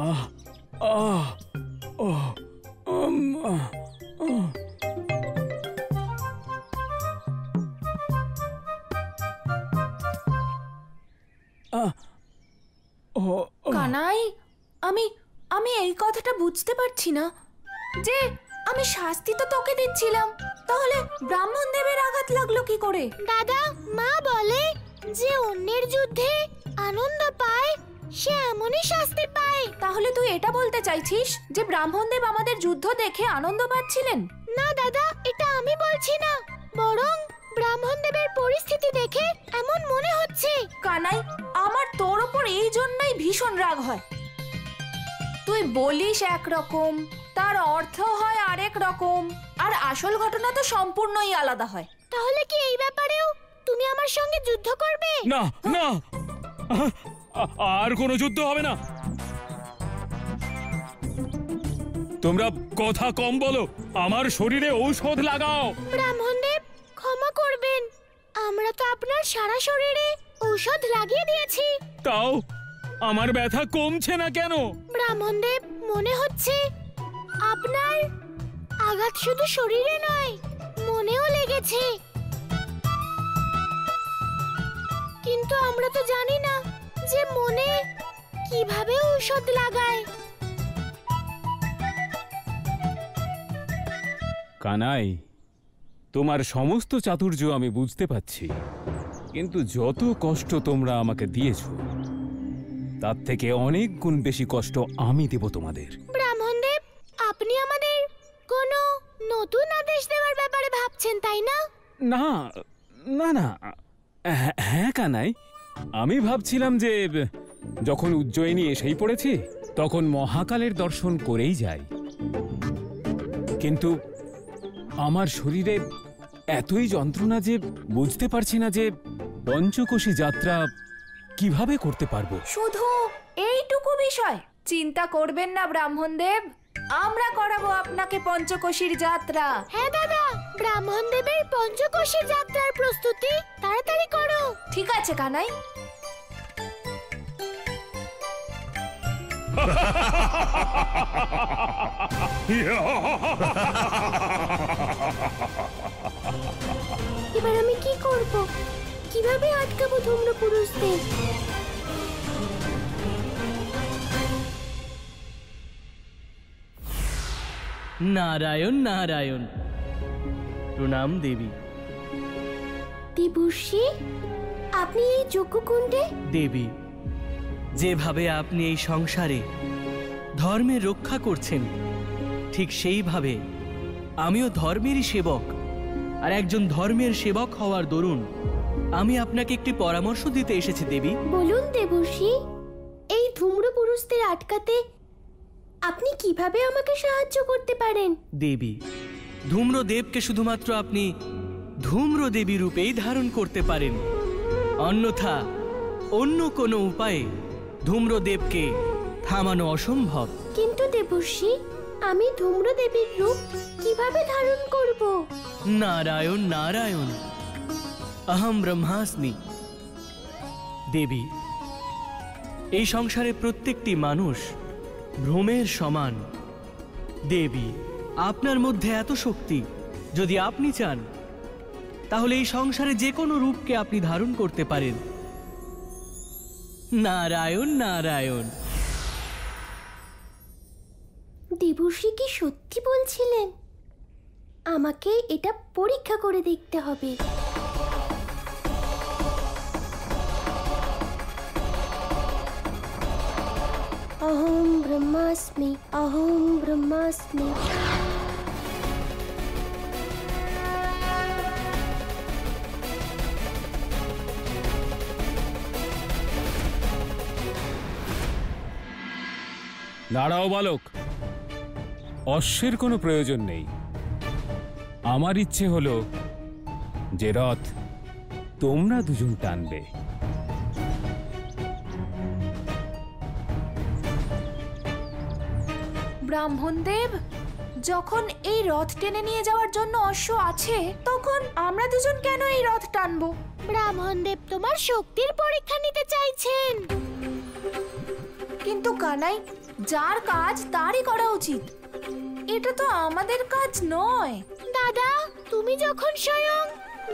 আহ আহ ও কানাই, আমি আমি এই কথাটা বুঝতে পারছি না যে আমি শাস্তি তো তোকে দিচ্ছিলাম, তাহলে ব্রাহ্মণ দেবের আঘাত লাগলো কি করে? দাদা, মা বলে যে অন্যের যুদ্ধে আনন্দ পায় সে এমনই শাস্তি পায়। তাহলে তুই এটা বলতে চাইছিস যে ব্রাহ্মণ দেব আমাদের যুদ্ধ দেখে আনন্দ পাচ্ছিলেন? না দাদা, এটা আমি বলছি না, বরং ব্রাহ্মণ দেবের পরিস্থিতি দেখে এমন মনে হচ্ছে। কানাই, আমার তোর উপর এই জন্যই ভীষণ রাগ হয়। তুই বলিস একরকম, তার অর্থ হয় আরেক রকম, আর আসল ঘটনা তো সম্পূর্ণই আলাদা হয়। তাহলে কি এই ব্যাপারেও তুমি আমার সঙ্গে যুদ্ধ করবে? না না, আর কোনো যুদ্ধ হবে না। তোমরা কথা কম বলো, আমার শরীরে ঔষধ লাগাও। ব্রাহ্মণদেব, ক্ষমা করবেন, আমরা তো আপনার সারা শরীরে ঔষধ লাগিয়ে দিয়েছি, তাও আমার ব্যথা কমছে না কেন? ব্রাহ্মণদেব, মনে হচ্ছে আপনার আঘাত শুধু শরীরে নয়, মনেও লেগেছে। কিন্তু আমরা তো জানি না যে মনে কিভাবে ঔষধ লাগায়। কানাই, তোমার সমস্ত চাতুর্য আমি বুঝতে পারছি, কিন্তু যত কষ্ট তোমরা আমাকে দিয়েছো তার থেকে অনেক গুণ বেশি কষ্ট আমি দেব তোমাদের। ব্রাহ্মণদেব, আপনি আমাদের কোনো নতুন আদেশ দেওয়ার ব্যাপারে ভাবছেন, তাই না? না না না, হ্যাঁ কানাই, আমি ভাবছিলাম যে যখন উজ্জয়িনী এসেই পড়েছি তখন মহাকালের দর্শন করেই যাই, কিন্তু আমার শরীরে এতই যন্ত্রণা যে বুঝতে পারছি না যে পঞ্চকোশী যাত্রা কিভাবে করতে পারবো। শুধু এইটুকু বিষয় চিন্তা করবেন না ব্রাহ্মণ দেব, আমরা করাবো আপনাকে পঞ্চকোশীর যাত্রা। হ্যাঁ দাদা, ব্রাহ্মণ দেবের পঞ্চকোশী যাত্রার প্রস্তুতি তাড়াতাড়ি করো। ঠিক আছে কানাই। এবার আমি কি করব? কিভাবে আটকাবো ধূম্র পুরুষদের? নারায়ণ নারায়ণ, প্রণাম দেবী। দেবর্ষি, আপনি এই যজ্ঞকুণ্ডে? দেবী, যেভাবে আপনি এই সংসারে ধর্মের রক্ষা করছেন, ঠিক সেইভাবে আমিও ধর্মেরই সেবক, আর একজন ধর্মের সেবক হওয়ার দরুন আমি আপনাকে একটি পরামর্শ দিতে এসেছি দেবী। বলুন দেবর্ষি, এই ধূম্র পুরুষদের আটকাতে আপনি কিভাবে আমাকে সাহায্য করতে পারেন? দেবী, ধূম্রদেবকে শুধুমাত্র আপনি ধূম্রদেবী রূপেই ধারণ করতে পারেন, অন্যথা অন্য কোনো উপায়ে ধূম্রদেবকে থামানো অসম্ভব। কিন্তু দেবর্ষি, আমি ধূম্রদেবীর রূপ কিভাবে ধারণ করব? নারায়ণ নারায়ণ, অহম ব্রহ্মাস্মি। দেবী, এই সংসারে প্রত্যেকটি মানুষ ভ্রমের সমান। দেবী, আপনার মধ্যে এত শক্তি, যদি আপনি চান তাহলে এই সংসারে যে কোনো রূপকে আপনি ধারণ করতে পারেন। নারায়ণ নারায়ণ। দেবর্ষি কি সত্যি বলছিলেন? আমাকে এটা পরীক্ষা করে দেখতে হবে। অহম ব্রহ্মাস্মি, অহম ব্রহ্মাস্মি। দাঁড়াও বালক, অশ্বের কোনো প্রয়োজন নেই। আমার ইচ্ছে হলো যে রথ তোমরা দুজন টানবে। ব্রাহ্মণ দেব, যখন এই রথ টেনে নিয়ে যাওয়ার জন্য অশ্ব আছে, তখন আমরা দুজন কেন এই রথ টানবো? ব্রাহ্মণ দেব তোমার শক্তির পরীক্ষা নিতে চাইছেন। কিন্তু কানাই, যার কাজ তারই করা উচিত। এটা তো আমাদের কাজ নয়। দাদা, তুমি যখন স্বয়ং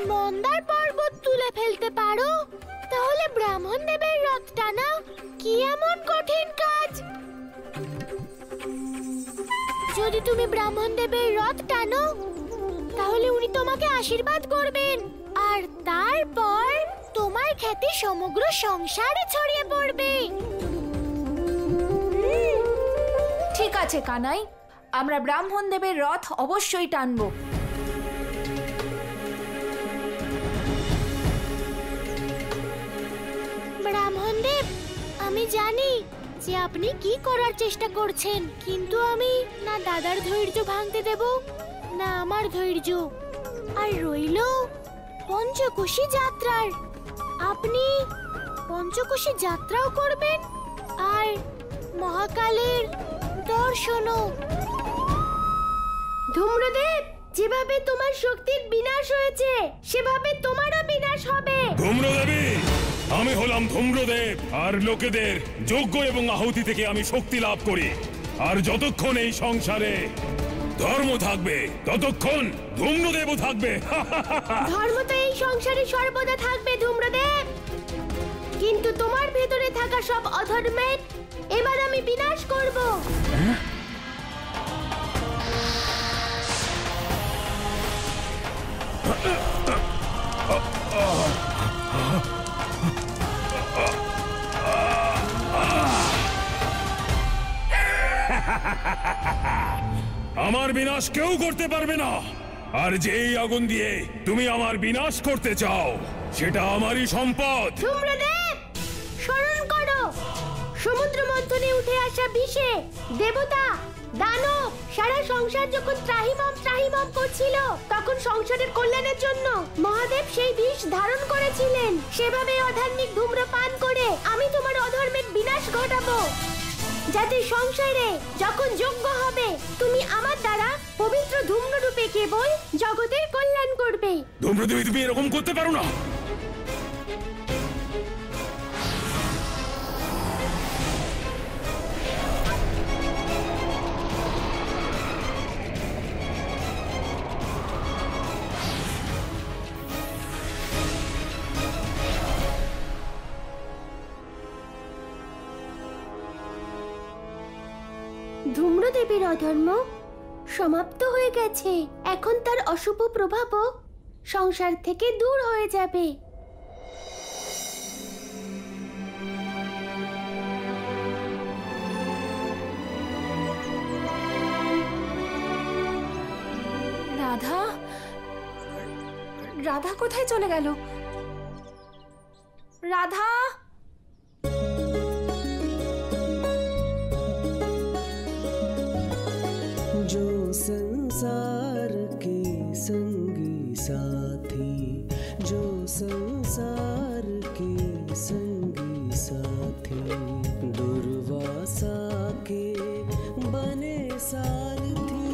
মন্দার পর্বত তুলে ফেলতে পারো, তাহলে ব্রাহ্মণ দেবের রথ টানা কি এমন কঠিন কাজ? যদি তুমি ব্রাহ্মণ দেবের রথ টানো, তাহলে উনি তোমাকে আশীর্বাদ করবেন, আর তারপর তোমার খ্যাতি সমগ্র সংসারে ছড়িয়ে পড়বে। ঠিক আছে কানাই, আমরা ব্রাহ্মণ দেবের রথ অবশ্যই টানবো। ব্রাহ্মণ দেব, আমি জানি যে আপনি কি করার চেষ্টা করছেন, কিন্তু আমি না দাদার ধৈর্য ভাঙতে দেব, না আমার ধৈর্য। আর রইল পঞ্চকোশী যাত্রার, আপনি পঞ্চকোশী যাত্রাও করবেন আর মহাকালের দর্শনও। ধূম্রদেব, যেভাবে তোমার শক্তির বিনাশ হয়েছে, সেভাবে তোমারও বিনাশ হবে। ধূম্রদেবী, আমি হলাম ধূম্রদেব, আর লোকেদের যজ্ঞ এবং আহুতি থেকে আমি শক্তি লাভ করি। আর যতক্ষণ এই সংসারে ধর্ম থাকবে, ততক্ষণ ধূম্রদেবও থাকবে। ধর্ম তো এই সংসারে সর্বদা থাকবে ধূম্রদেব, কিন্তু তোমার ভেতরে থাকা সব অধর্মের এবার আমি বিনাশ করব। আমার বিনাশ কেউ করতে পারবে না, আর যেই আগুন দিয়ে তুমি আমার বিনাশ করতে চাও, সেটা আমারই সম্পদ। ধূম্রদেব, স্মরণ করো, সমুদ্র মন্থনে উঠে আসা বিষে দেবতা, দানব, সারা সংসার যখন ত্রাহিমাম ত্রাহিমাম করছিল, তখন সংসারের কল্যাণের জন্য মহাদেব সেই বিষ ধারণ করেছিলেন। সেভাবে অধার্মিক ধূম্রপান করে আমি তোমার অধর্মের বিনাশ ঘটাবো, যাতে সংসারে যখন যজ্ঞ হবে, তুমি আমার দ্বারা পবিত্র ধূম্র রূপে কেবল জগতের কল্যাণ করবে। ধূম্রদেবী, তুমি এরকম করতে পারো না। ধূম্রদেবীর অধর্ম সমাপ্ত হয়ে গেছে, এখন তার অশুভ প্রভাবও সংসার থেকে দূর হয়ে যাবে। রাধা, রাধা কোথায় চলে গেল? রাধা, जो संसार के संगी साथी, जो संसार के संगी साथी, दुर्वासा के बने सारथी।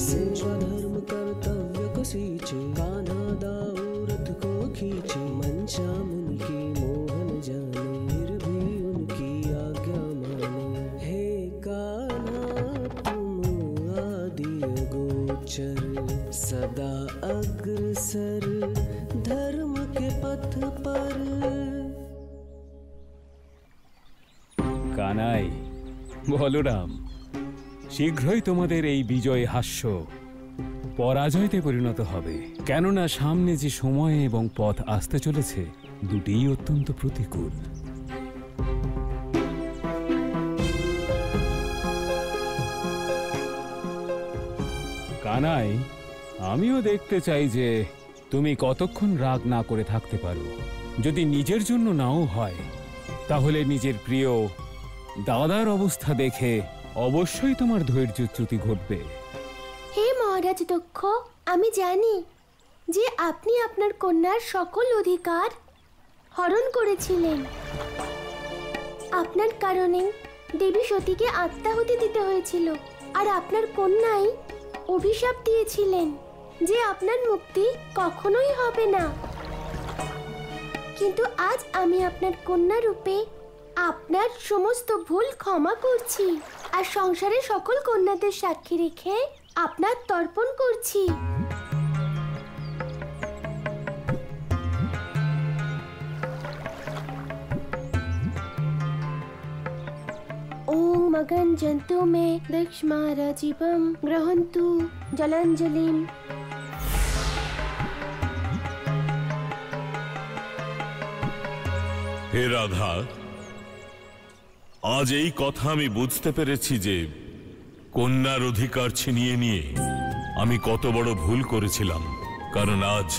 सेवाधर्म कर्तव्य को सींचे, कान्हा दाऊ रथ को खींचे, मंशा मुनि की मोहन जाने, फिर भी उनकी आज्ञा माने। हे कान्हा गोचर, सदा अग्रसर धर्म के पथ पर। কানাই, বলরাম, শীঘ্রই তোমাদের এই বিজয় হাস্য পরাজয়তে পরিণত হবে, কেননা সামনে যে সময় এবং পথ আসতে চলেছে, দুটিই অত্যন্ত প্রতিকূল। কানাই, আমিও দেখতে চাই যে তুমি কতক্ষণ রাগ না করে থাকতে পারো। যদি নিজের জন্য নাও হয়, তাহলে নিজের প্রিয় দাদার অবস্থা দেখে অবশ্যই তোমার ধৈর্যচ্যুতি ঘটবে। হে মহারাজ দক্ষ, আমি জানি যে আপনি আপনার কন্যার সকল অধিকার হরণ করেছিলেন। আপনার কারণে দেবী সতীকে আত্মাহুতি দিতে হয়েছিল, আর আপনার কন্যাই অভিশাপ দিয়েছিলেন যে আপনার মুক্তি কখনোই হবে না। কিন্তু আজ আমি আপনার কন্যা রূপে আপনার সমস্ত ভুল ক্ষমা করছি আর সংসারে সকল কন্যাদের সাক্ষী রেখে আপনার তর্পণ করছি। ওং মগন জন্তু মে দক্ষমারাজীবম গ্রহন্তু জলাঞ্জলিম। হে রাধা, আজ এই কথা আমি বুঝতে পেরেছি যে কন্যার অধিকার ছিনিয়ে নিয়ে আমি কত বড় ভুল করেছিলাম। কারণ আজ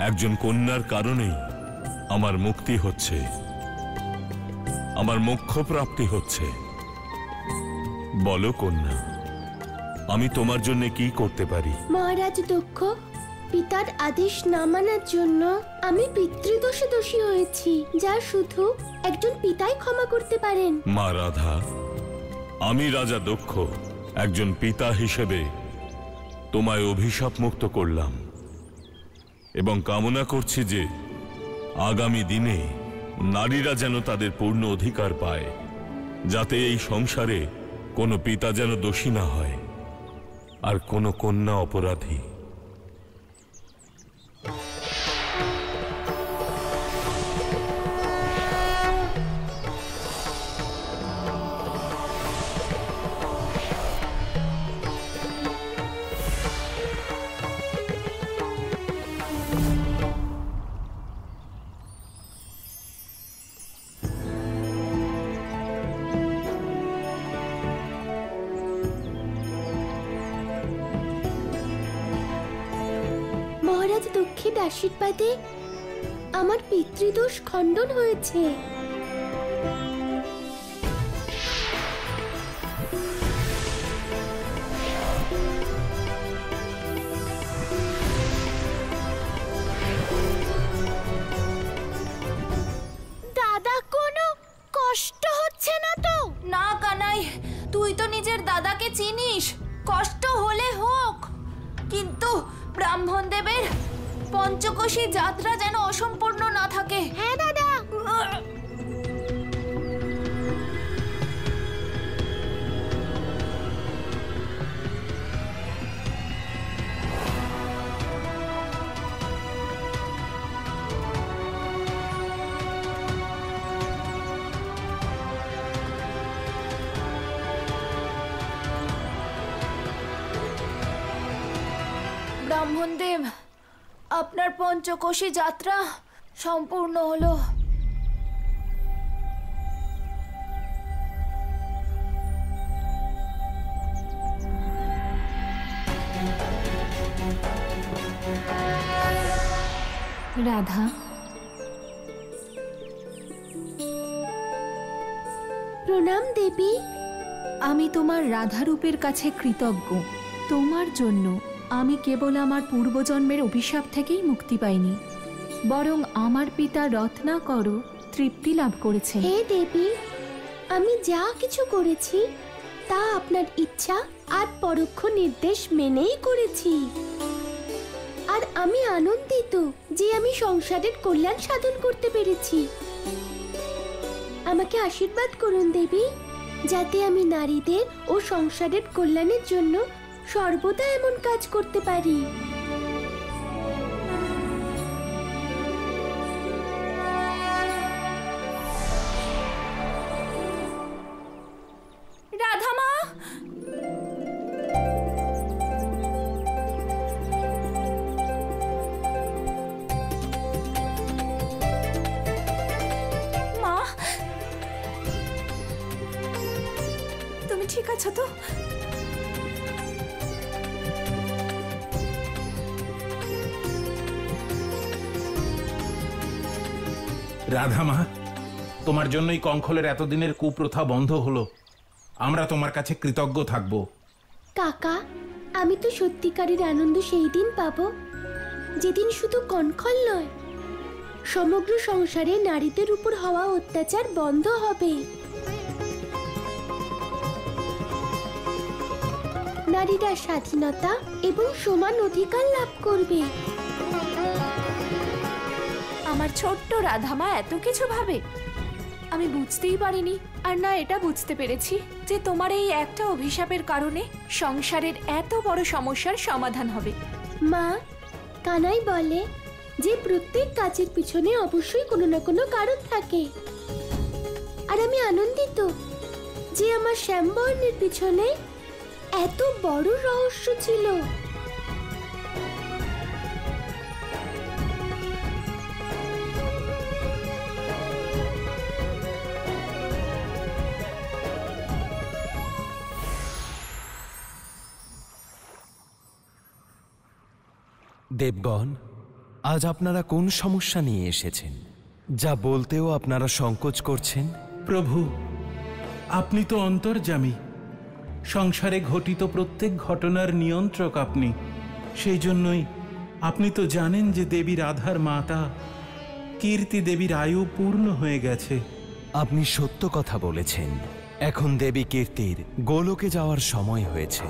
একজন কন্যার কারণেই আমার মুক্তি হচ্ছে, আমার মোক্ষ প্রাপ্তি হচ্ছে। বলো কন্যা, আমি তোমার জন্য কি করতে পারি? মহারাজ দক্ষ, পিতার আদেশ না মানার জন্য আমি পিতৃদোষে দোষী হয়েছি, যা শুধু একজন পিতাই ক্ষমা করতে পারেন। মা রাধা, আমি রাজা দক্ষ একজন পিতা হিসেবে তোমায় অভিশাপ মুক্ত করলাম এবং কামনা করছি যে আগামী দিনে নারীরা যেন তাদের পূর্ণ অধিকার পায়, যাতে এই সংসারে কোনো পিতা যেন দোষী না হয় আর কোনো কন্যা অপরাধী। মহারাজ দক্ষের আশীর্বাদে আমার পিতৃদোষ খণ্ডন হয়েছে। দাদা, কোনো কষ্ট হচ্ছে না তো? না কানাই, তুই তো নিজের দাদাকে চিনিস। কষ্ট হলে হোক, কিন্তু ব্রাহ্মণ দেবের পঞ্চকোশী যাত্রা যেন অসম্পূর্ণ না থাকে। হ্যাঁ দাদা। ব্রাহ্মণদেব, আপনার পঞ্চকোশী যাত্রা সম্পূর্ণ হলো। রাধা, প্রণাম দেবী। আমি তোমার রাধারূপের কাছে কৃতজ্ঞ। তোমার জন্য আমি কেবল আমার পূর্বজন্মের অভিশাপ থেকেই মুক্তি পাইনি, বরং আমার পিতা রত্নাকর তৃপ্তি লাভ করেছে। হে দেবী, আমি যা কিছু করেছি তা আপনার ইচ্ছা আর পরোক্ষ নির্দেশ মেনেই করেছি। আর আমি আনন্দিত যে আমি সংসারের কল্যাণ সাধন করতে পেরেছি। আমাকে আশীর্বাদ করুন দেবী, যাতে আমি নারীদের ও সংসারের কল্যাণের জন্য সর্বদা এমন কাজ করতে পারি। রাধা মা, মা, তুমি ঠিক আছো তো? রাধা মা, তোমার জন্যই কঙ্খলের এতদিনের কুপ্রথা বন্ধ হলো। আমরা তোমার কাছে কৃতজ্ঞ থাকব। কাকা, আমি তো সত্যিকারের আনন্দ সেই দিন পাবো যেদিন শুধু কঙ্খল নয়, সমগ্র সংসারে নারীদের উপর হওয়া অত্যাচার বন্ধ হবে। নারীরা স্বাধীনতা এবং সমান অধিকার লাভ করবে। আমার ছোট্ট রাধামা এত কিছু ভাবে। আমি বুঝতেই পারিনি, আর না এটা বুঝতে পেরেছি যে তোমার এই একটা অভিশাপের কারণে সংসারের এত বড় সমস্যার সমাধান হবে। মা, কানাই বলে যে প্রত্যেক কাজের পিছনে অবশ্যই কোনো না কোনো কারণ থাকে, আর আমি আনন্দিত যে আমার শ্যামবর্ণের পিছনে এত বড় রহস্য ছিল। দেবগণ, আজ আপনারা কোন সমস্যা নিয়ে এসেছেন, যা বলতেও আপনারা সংকোচ করছেন? প্রভু, আপনি তো অন্তর্যামী, সংসারে ঘটিত প্রত্যেক ঘটনার নিয়ন্ত্রক আপনি। সেই জন্যই আপনি তো জানেন যে দেবী রাধার মাতা কীর্তি দেবীর আয়ু পূর্ণ হয়ে গেছে। আপনি সত্য কথা বলেছেন। এখন দেবী কীর্তির গোলকে যাওয়ার সময় হয়েছে।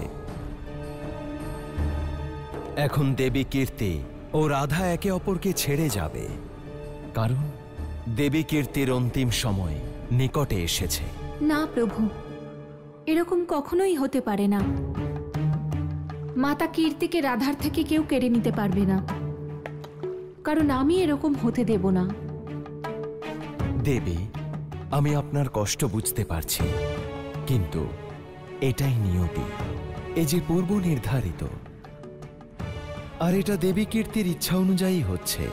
এখন দেবী কীর্তি ও রাধা একে অপরকে ছেড়ে যাবে, কারণ দেবী কীর্তির অন্তিম সময় নিকটে এসেছে। না প্রভু, এরকম কখনোই হতে পারে না। মাতা কীর্তিকে রাধার থেকে কেউ কেড়ে নিতে পারবে না, কারণ আমি এরকম হতে দেব না। দেবী, আমি আপনার কষ্ট বুঝতে পারছি, কিন্তু এটাই নিয়তি, এ যে পূর্ব নির্ধারিত, আর এটা দেবী কীর্তির ইচ্ছা অনুযায়ী হচ্ছে।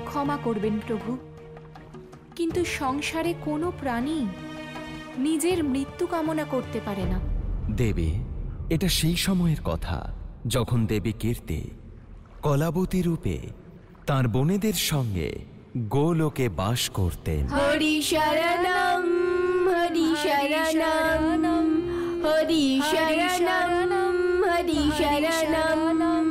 ক্ষমা করবেন প্রভু, কিন্তু সংসারে কোনো প্রাণী নিজের মৃত্যু কামনা করতে পারে না। দেবী, এটা সেই সময়ের কথা যখন দেবী কীর্তি কলাবতী রূপে তাঁর বোনেদের সঙ্গে গোলোকে বাস করতেন। হরি শরণম, হরি শরণম, হরি শরণম, হরি শরণম।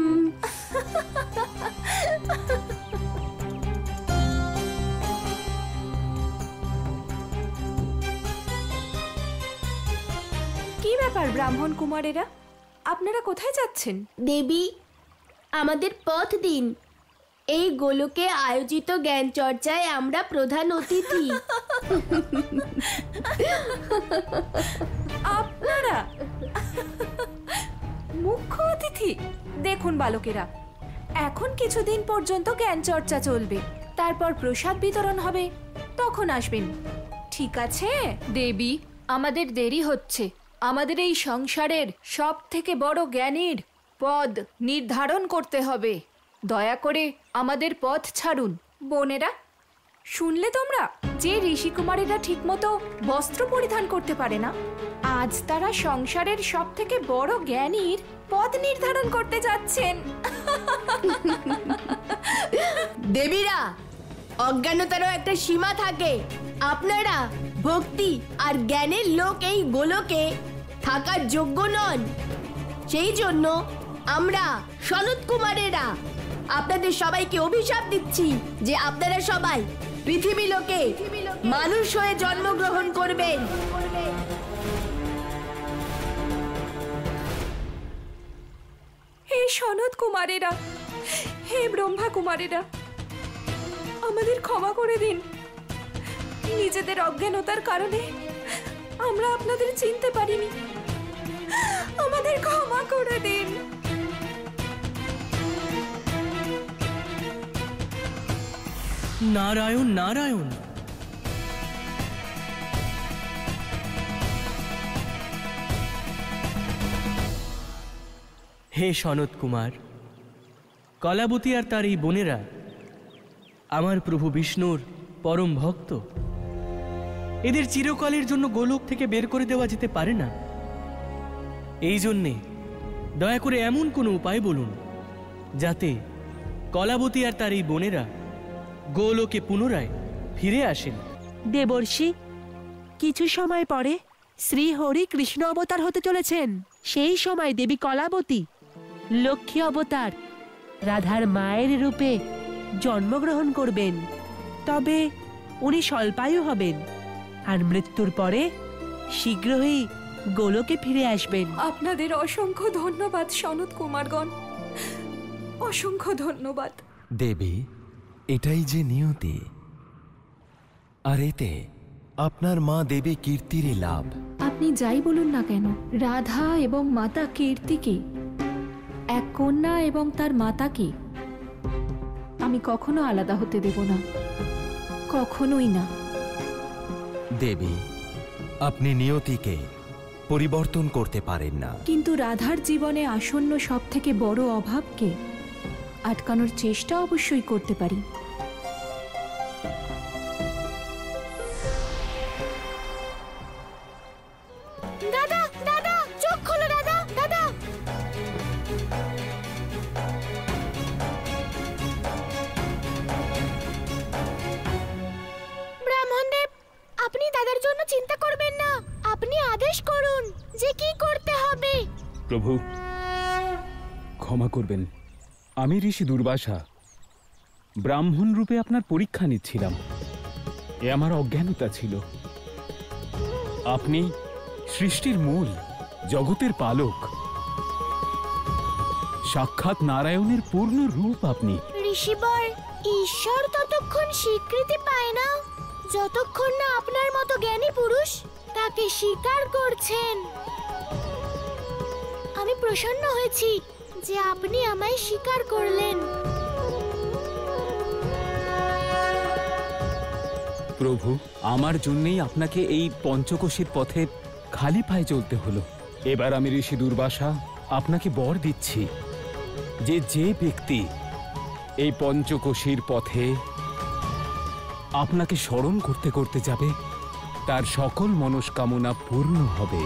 কি ব্যাপার ব্রাহ্মণ কুমারেরা, আপনারা কোথায় যাচ্ছেন? দেবী, আমাদের পথ দিন। এই গোলকে আয়োজিত জ্ঞান চর্চায় আমরা প্রধান অতিথি। আপনারা মুখ্য অতিথি? দেখুন বালকেরা, এখন কিছুদিন পর্যন্ত জ্ঞান চর্চা চলবে, তারপর প্রসাদ বিতরণ হবে, তখন আসবেন, ঠিক আছে? দেবী, আমাদের দেরি হচ্ছে। আমাদের এই সংসারের সব থেকে বড় জ্ঞানীর পদ নির্ধারণ করতে হবে। দয়া করে আমাদের পথ ছাড়ুন। বোনেরা, শুনলে তোমরা, যে ঋষিকুমারীরা ঠিকমতো বস্ত্র পরিধান করতে পারে না, আজ তারা সংসারের সব থেকে বড় জ্ঞানীর পদ নির্ধারণ করতে যাচ্ছেন। দেবীরা, অজ্ঞানতারও একটা সীমা থাকে। আপনারা ভক্তি আর জ্ঞানের লোক এই গোলকে থাকার যোগ্য নন। সেই জন্য আমরা সনত কুমারেরা আপনাদের সবাইকে অভিশাপ দিচ্ছি যে আপনারা সবাই পৃথিবী লোকে মানুষ হয়ে জন্মগ্রহণ করবেন। হে সনত কুমারেরা, হে ব্রহ্মা কুমারেরা, আমাদের ক্ষমা করে দিন। নিজেদের অজ্ঞানতার কারণে আমরা আপনাদের চিনতে পারিনি, আমাদের ক্ষমা করে দিন। নারায়ণ নারায়ণ। হে সনত কুমার, কলাবতী আর তার এই বোনেরা আমার প্রভু বিষ্ণুর পরম ভক্ত। এদের চিরকালের জন্য গোলক থেকে বের করে দেওয়া যেতে পারে না। এই জন্যে দয়া করে এমন কোনো উপায় বলুন যাতে কলাবতী আর তার এই বোনেরা গোলোকে পুনরায় ফিরে আসেন। দেবর্ষি, কিছু সময় পরে শ্রী হরি কৃষ্ণ অবতার হতে চলেছেন। সেই সময় দেবী কলাবতী লক্ষ্মী অবতার রাধার মায়ের রূপে জন্মগ্রহণ করবেন। তবে উনি স্বল্পায়ু হবেন আর মৃত্যুর পরে শীঘ্রই গোলকে ফিরে আসবেন। আপনাদের অসংখ্য ধন্যবাদ সনত কুমারগণ, অসংখ্য ধন্যবাদ। দেবী, এটাই যে নিয়তি, আর এতে আপনার মা দেবী কীর্তিরই লাভ। আপনি যাই বলুন না কেন, রাধা এবং মাতা কীর্তিকে, এক কন্যা এবং তার মাতাকে আমি কখনো আলাদা হতে দেব না, কখনোই না। দেবী, আপনি নিয়তিকে পরিবর্তন করতে পারেন না, কিন্তু রাধার জীবনে আসন্ন সব থেকে বড় অভাবকে আটকানোর চেষ্টা অবশ্যই করতে পারি। দাদা দাদা চোখ খোলো, দাদা দাদা। ব্রাহ্মণদেব, আপনি দাদার জন্য চিন্তা করবেন না, আপনি আদেশ করুন যে কি করতে হবে। প্রভু ক্ষমা করবেন, আমি ঋষি দুর্বাসা ব্রাহ্মণ রূপে আপনার পরীক্ষা নিচ্ছিলাম। এ আমার অজ্ঞানতা ছিল। আপনি সৃষ্টির মূল, জগতের পালক, সাক্ষাৎ নারায়ণের পূর্ণ রূপ আপনি। ঋষিবর, ঈশ্বর ততক্ষণ স্বীকৃতি পায় না যতক্ষণ না আপনার মতো জ্ঞানী পুরুষ তাকে স্বীকার করছেন। আমি প্রসন্ন হয়েছি যে আপনি আমায় স্বীকার করলেন। প্রভু, আমার জন্যই আপনাকে এই পঞ্চকোষীর পথে খালি পায়ে চলতে হলো। এবার আমি ঋষি দুর্বাসা আপনাকে বর দিচ্ছি যে যে ব্যক্তি এই পঞ্চকোষীর পথে আপনাকে স্মরণ করতে করতে যাবে তার সকল মনস্কামনা পূর্ণ হবে।